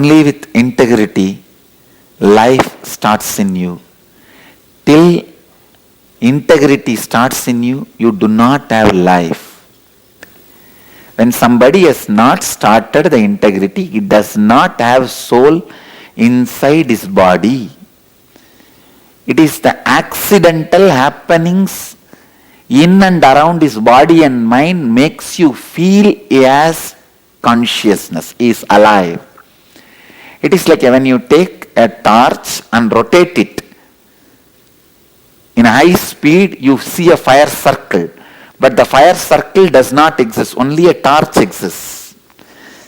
only with integrity life starts in you. Till integrity starts in you, you do not have life. When somebody has not started the integrity, he does not have soul inside his body. It is the accidental happenings in and around his body and mind makes you feel he has consciousness, he is alive. It is like when you take a torch and rotate it in high speed, you see a fire circle. But the fire circle does not exist, only a torch exists.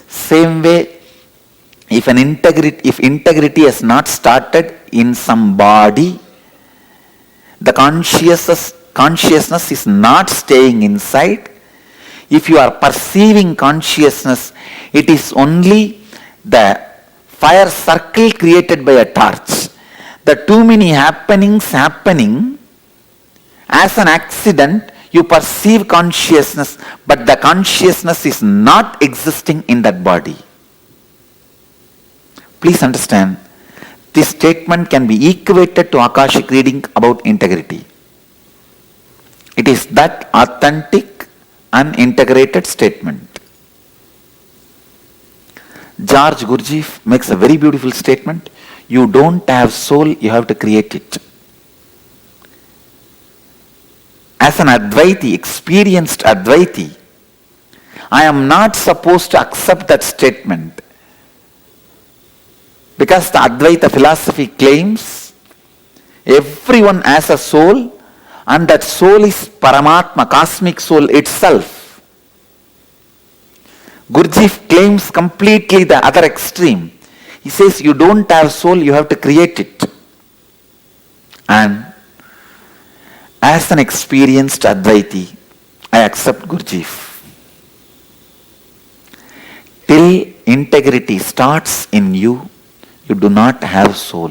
Same way, if integrity has not started in some body, the consciousness is not staying inside. If you are perceiving consciousness, it is only the fire circle created by a torch. The too many happenings happening as an accident, you perceive consciousness, but the consciousness is not existing in that body. Please understand, this statement can be equated to Akashic reading about integrity. It is that authentic and integrated statement. George Gurdjieff makes a very beautiful statement. You don't have soul, you have to create it. As an Advaiti, experienced Advaiti, I am not supposed to accept that statement. Because the Advaita philosophy claims everyone has a soul and that soul is Paramatma, cosmic soul itself. Gurdjieff claims completely the other extreme. He says you don't have soul, you have to create it. And as an experienced Advaiti, I accept Gurdjieff. Till integrity starts in you, you do not have soul.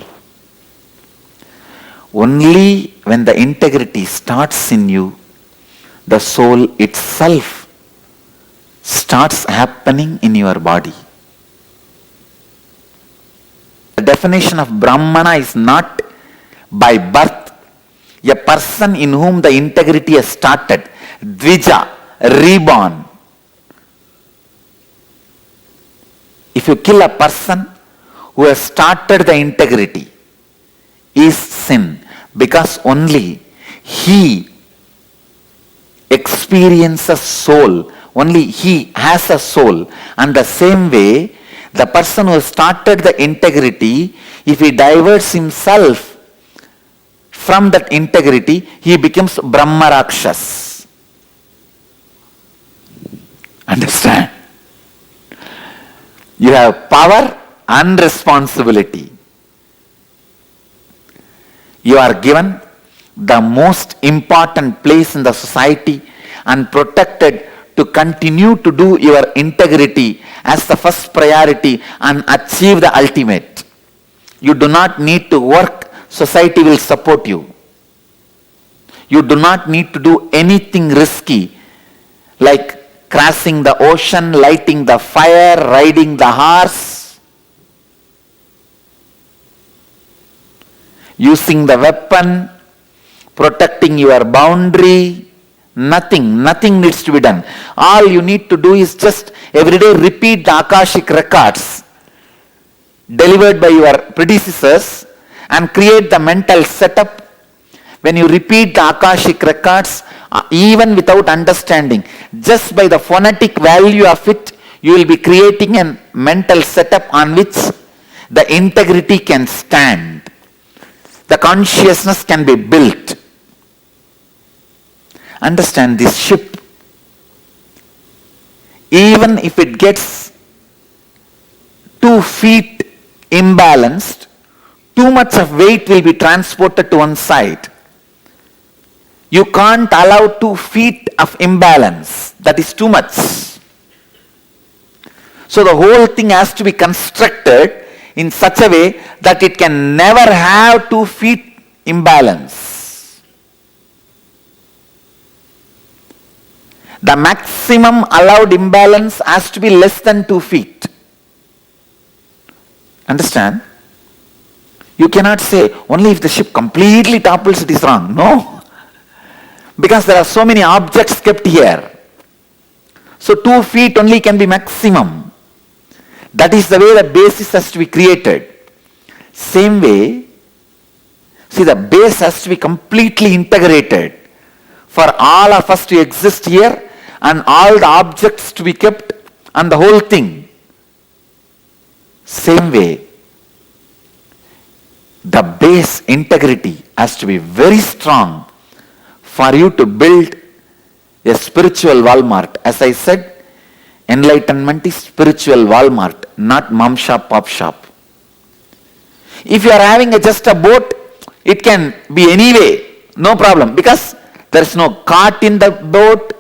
Only when the integrity starts in you, the soul itself starts happening in your body. The definition of Brahmana is not by birth. A person in whom the integrity has started, Dvija, reborn. If you kill a person who has started the integrity, is sin, because only he experiences soul, only he has a soul. And the same way, the person who has started the integrity, if he diverts himself from that integrity, he becomes Brahma Rakshas. Understand? You have power and responsibility. You are given the most important place in the society and protected to continue to do your integrity as the first priority and achieve the ultimate. You do not need to work. Society will support you. You do not need to do anything risky like crossing the ocean, lighting the fire, riding the horse, using the weapon, protecting your boundary. Nothing needs to be done. All you need to do is just every day repeat the Akashic records delivered by your predecessors and create the mental setup. When you repeat the Akashic records, even without understanding, just by the phonetic value of it, you will be creating a mental setup on which the integrity can stand. The consciousness can be built. Understand, this ship, even if it gets 2 feet imbalanced, too much of weight will be transported to one side. You can't allow 2 feet of imbalance. That is too much. So the whole thing has to be constructed in such a way that it can never have 2 feet imbalance. The maximum allowed imbalance has to be less than 2 feet. Understand? You cannot say only if the ship completely topples it is wrong. No. Because there are so many objects kept here. So 2 feet only can be maximum. That is the way the basis has to be created. Same way, see, the base has to be completely integrated for all of us to exist here and all the objects to be kept and the whole thing. Same way, the base integrity has to be very strong for you to build a spiritual Walmart. As I said, enlightenment is spiritual Walmart, not mom shop, pop shop. If you are having just a boat, it can be anyway, no problem, because there is no cart in the boat,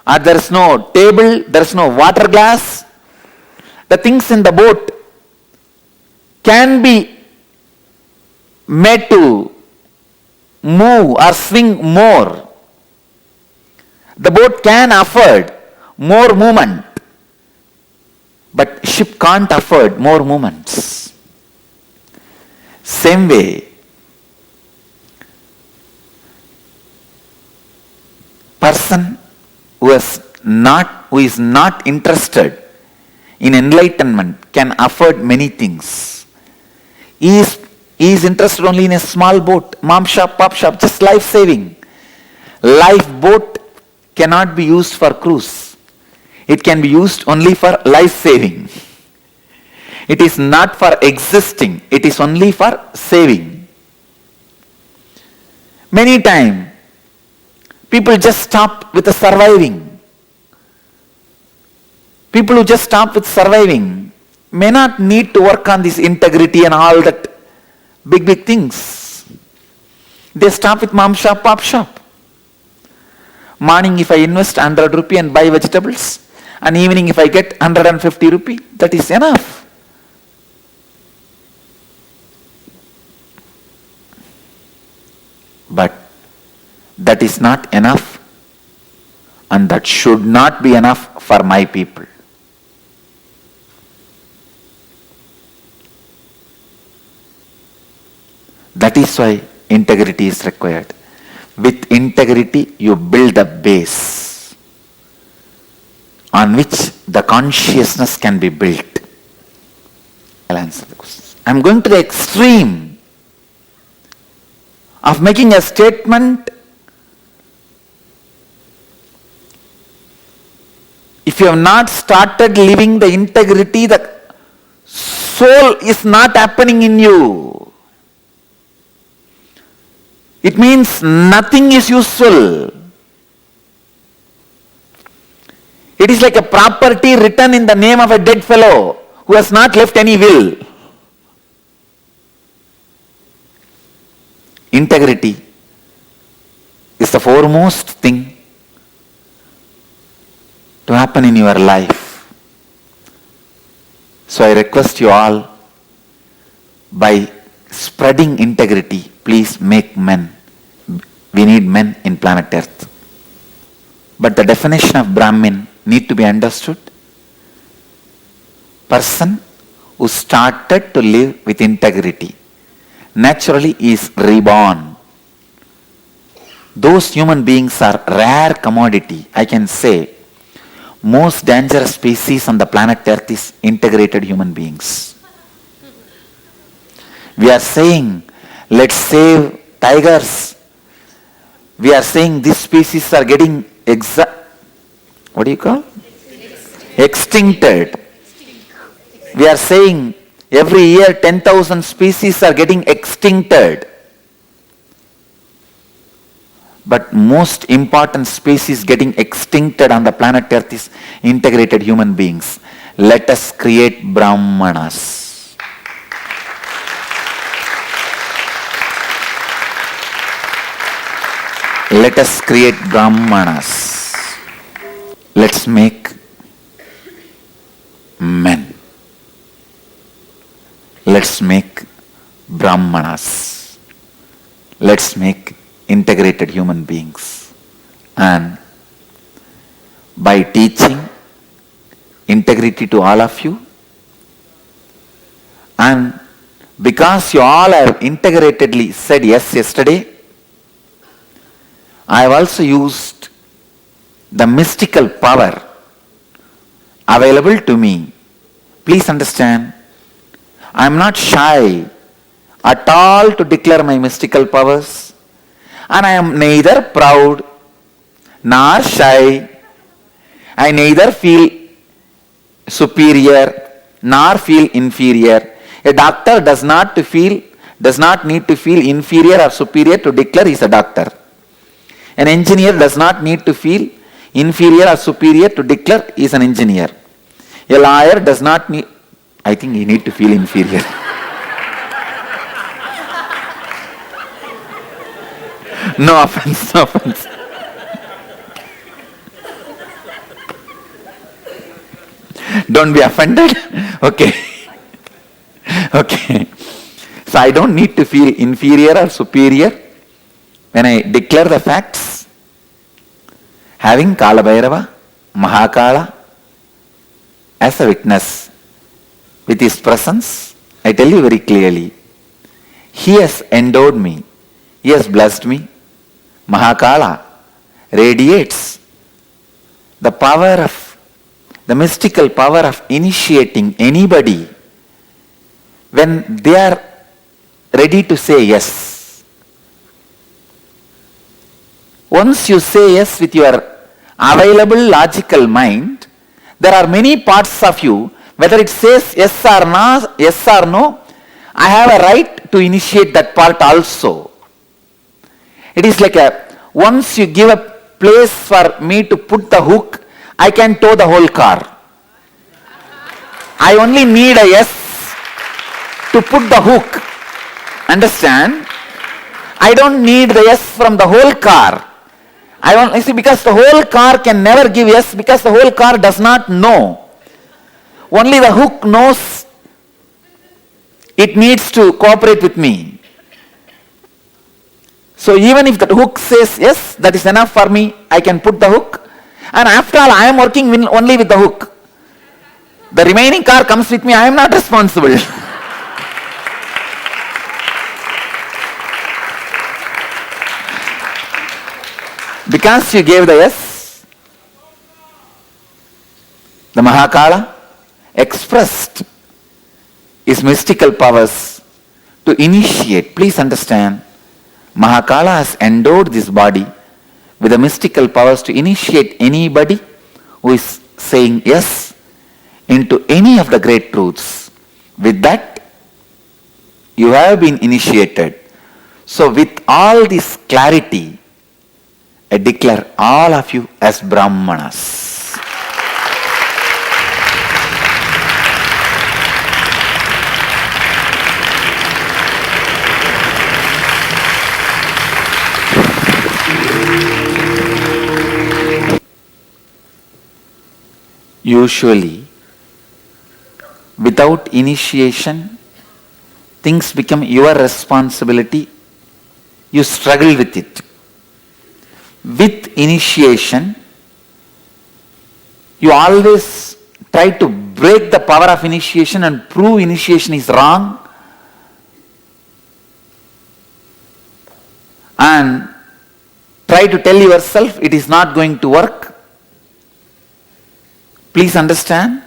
or there is no table, there is no water glass. The things in the boat can be made to move or swing more. The boat can afford more movement, but ship can't afford more movements. Same way, person who is not interested in enlightenment can afford many things. He is interested only in a small boat, mom shop, pop shop, just life saving. Lifeboat cannot be used for cruise. It can be used only for life saving. It is not for existing, it is only for saving. Many times, people just stop with the surviving. People who just stop with surviving may not need to work on this integrity and all that big things. They stop with mom shop, pop shop. Morning if I invest 100 rupee and buy vegetables, and evening if I get 150 rupee, that is enough. But that is not enough, and that should not be enough for my people. That is why integrity is required. With integrity, you build a base on which the consciousness can be built. I'll answer the question. I'm going to the extreme of making a statement. If you have not started living the integrity, the soul is not happening in you. It means nothing is useful. It is like a property written in the name of a dead fellow who has not left any will. Integrity is the foremost thing to happen in your life. So I request you all, by spreading integrity, please make men. We need men in planet Earth. But the definition of Brahmin need to be understood. Person who started to live with integrity naturally is reborn. Those human beings are rare commodity. I can say most dangerous species on the planet Earth is integrated human beings. We are saying, let's save tigers. We are saying these species are getting extincted. We are saying every year 10,000 species are getting extincted. But most important species getting extincted on the planet Earth is integrated human beings. Let us create Brahmanas. Let us create Brahmanas. Let's make men. Let's make Brahmanas. Let's make integrated human beings. And by teaching integrity to all of you And because you all have integratedly said yes yesterday, I have also used the mystical power available to me. Please understand, I am not shy at all to declare my mystical powers, and I am neither proud nor shy. I neither feel superior nor feel inferior. A doctor does not need to feel inferior or superior to declare he is a doctor. An engineer does not need to feel inferior or superior to declare he is an engineer. A lawyer does not need, I think he need to feel inferior. No offense, no offense. Don't be offended. Okay. Okay. So I don't need to feel inferior or superior when I declare the facts. Having Kala Bhairava, Mahakala as a witness with his presence, I tell you very clearly, he has endowed me, he has blessed me. Mahakala radiates the power of, the mystical power of initiating anybody when they are ready to say yes. Once you say yes with your available logical mind, there are many parts of you, whether it says yes or no, I have a right to initiate that part also. It is like once you give a place for me to put the hook, I can tow the whole car. I only need a yes to put the hook. Understand? I don't need the yes from the whole car. You see, because the whole car can never give yes, because the whole car does not know. Only the hook knows it needs to cooperate with me. So even if the hook says yes, that is enough for me, I can put the hook. And after all, I am working only with the hook. The remaining car comes with me, I am not responsible. Because you gave the yes, the Mahakala expressed his mystical powers to initiate. Please understand, Mahakala has endowed this body with the mystical powers to initiate anybody who is saying yes into any of the great truths. With that, you have been initiated. So with all this clarity, I declare all of you as Brahmanas. Usually, without initiation, things become your responsibility. You struggle with it. With initiation, you always try to break the power of initiation and prove initiation is wrong, and try to tell yourself it is not going to work. Please understand,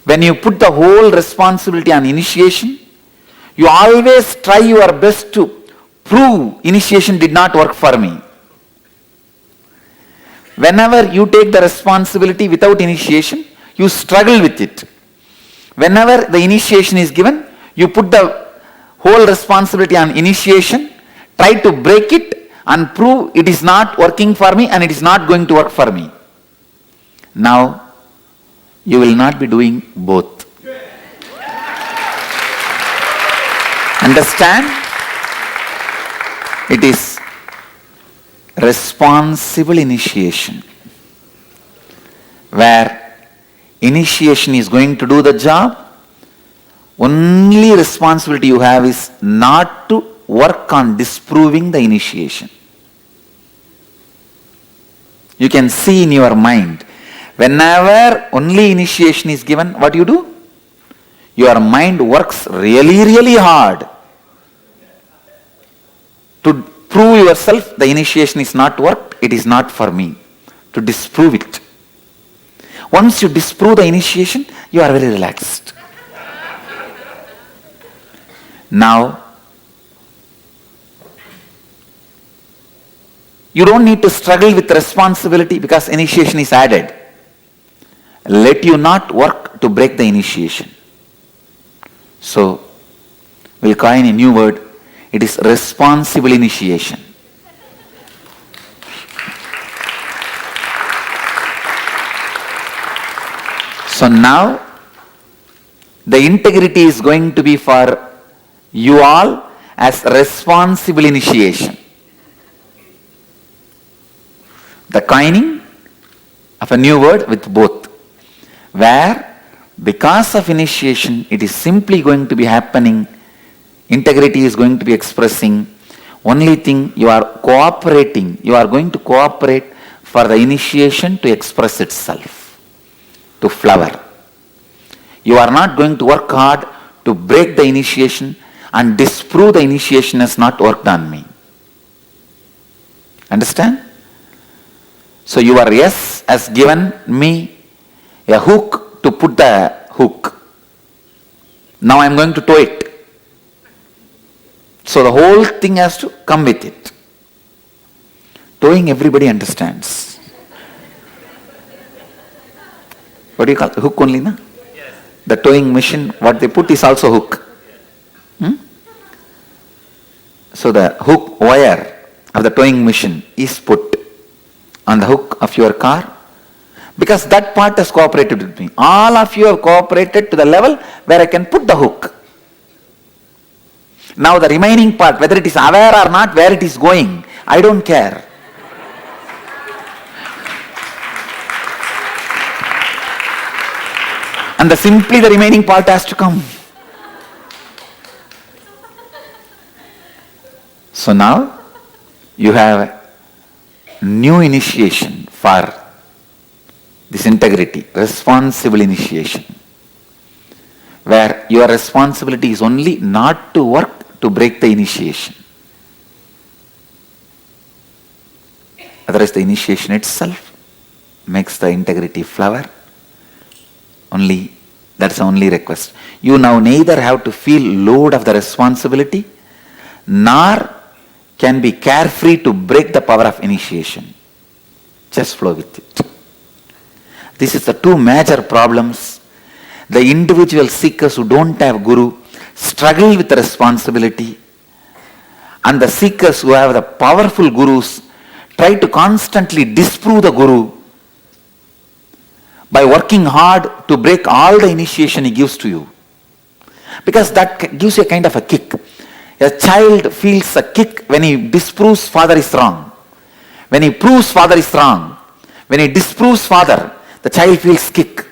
when you put the whole responsibility on initiation, you always try your best to prove initiation did not work for me. Whenever you take the responsibility without initiation, you struggle with it. Whenever the initiation is given, you put the whole responsibility on initiation, try to break it and prove it is not working for me and it is not going to work for me. Now, you will not be doing both. Understand? It is responsible initiation, where initiation is going to do the job. Only responsibility you have is not to work on disproving the initiation. You can see in your mind, whenever only initiation is given, what you do? Your mind works really, really hard to prove yourself the initiation is not worked, it is not for me. To disprove it. Once you disprove the initiation, you are very relaxed. Now, you don't need to struggle with responsibility because initiation is added. Let you not work to break the initiation. So, we'll coin a new word. It is responsible initiation. So now, the integrity is going to be for you all as responsible initiation. The coining of a new word with both. Where, because of initiation, it is simply going to be happening. Integrity is going to be expressing. Only thing, you are cooperating. You are going to cooperate for the initiation to express itself, to flower. You are not going to work hard to break the initiation and disprove the initiation has not worked on me. Understand? So your yes has given me a hook to put the hook. Now I am going to tow it. So the whole thing has to come with it. Towing everybody understands. What do you call it? Hook only, na? Yes. The towing machine, what they put is also hook. So the hook wire of the towing machine is put on the hook of your car because that part has cooperated with me. All of you have cooperated to the level where I can put the hook. Now the remaining part, whether it is aware or not, where it is going, I don't care. And simply the remaining part has to come. So now you have new initiation for this integrity, responsible initiation, where your responsibility is only not to work to break the initiation. Otherwise the initiation itself makes the integrity flower. Only, that's the only request. You now neither have to feel load of the responsibility, nor can be carefree to break the power of initiation. Just flow with it. This is the two major problems. The individual seekers who don't have guru struggle with the responsibility, and the seekers who have the powerful gurus try to constantly disprove the guru by working hard to break all the initiation he gives to you. Because that gives you a kind of a kick. A child feels a kick when he disproves father is wrong. When he proves father is wrong, when he disproves father, the child feels kick.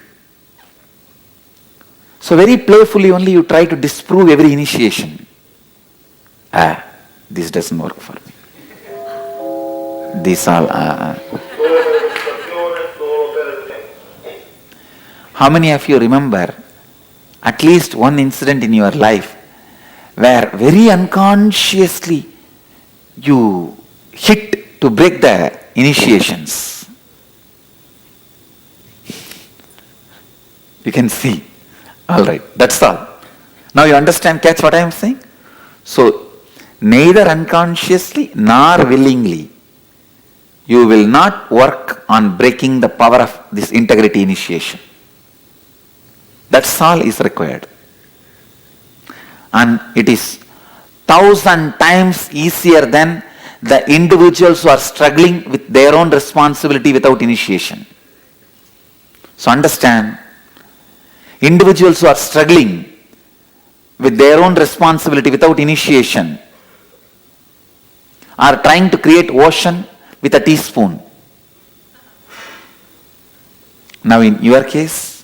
So very playfully only you try to disprove every initiation. This doesn't work for me. This all. How many of you remember at least one incident in your life where very unconsciously you hit to break the initiations? You can see. Alright, that's all. Now you understand, catch what I am saying? So, neither unconsciously nor willingly, you will not work on breaking the power of this integrity initiation. That's all is required. And it is 1,000 times easier than the individuals who are struggling with their own responsibility without initiation. So understand, individuals who are struggling with their own responsibility without initiation are trying to create ocean with a teaspoon. Now in your case,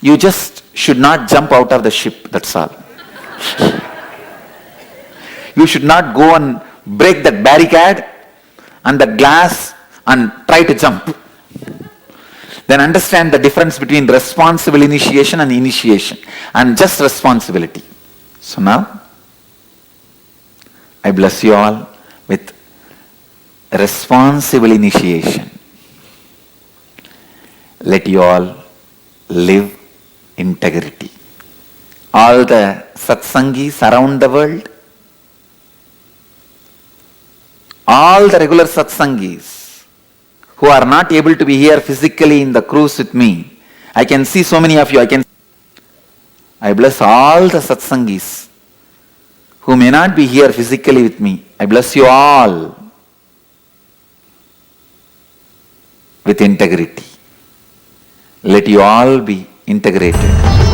you just should not jump out of the ship, that's all. You should not go and break that barricade and the glass and try to jump. then understand the difference between responsible initiation and initiation, and just responsibility. So now, I bless you all with responsible initiation. Let you all live integrity. All the satsangis around the world, all the regular satsangis who are not able to be here physically in the cruise with me, I can see so many of you. I bless all the satsangis who may not be here physically with me. I bless you all with integrity. Let you all be integrated.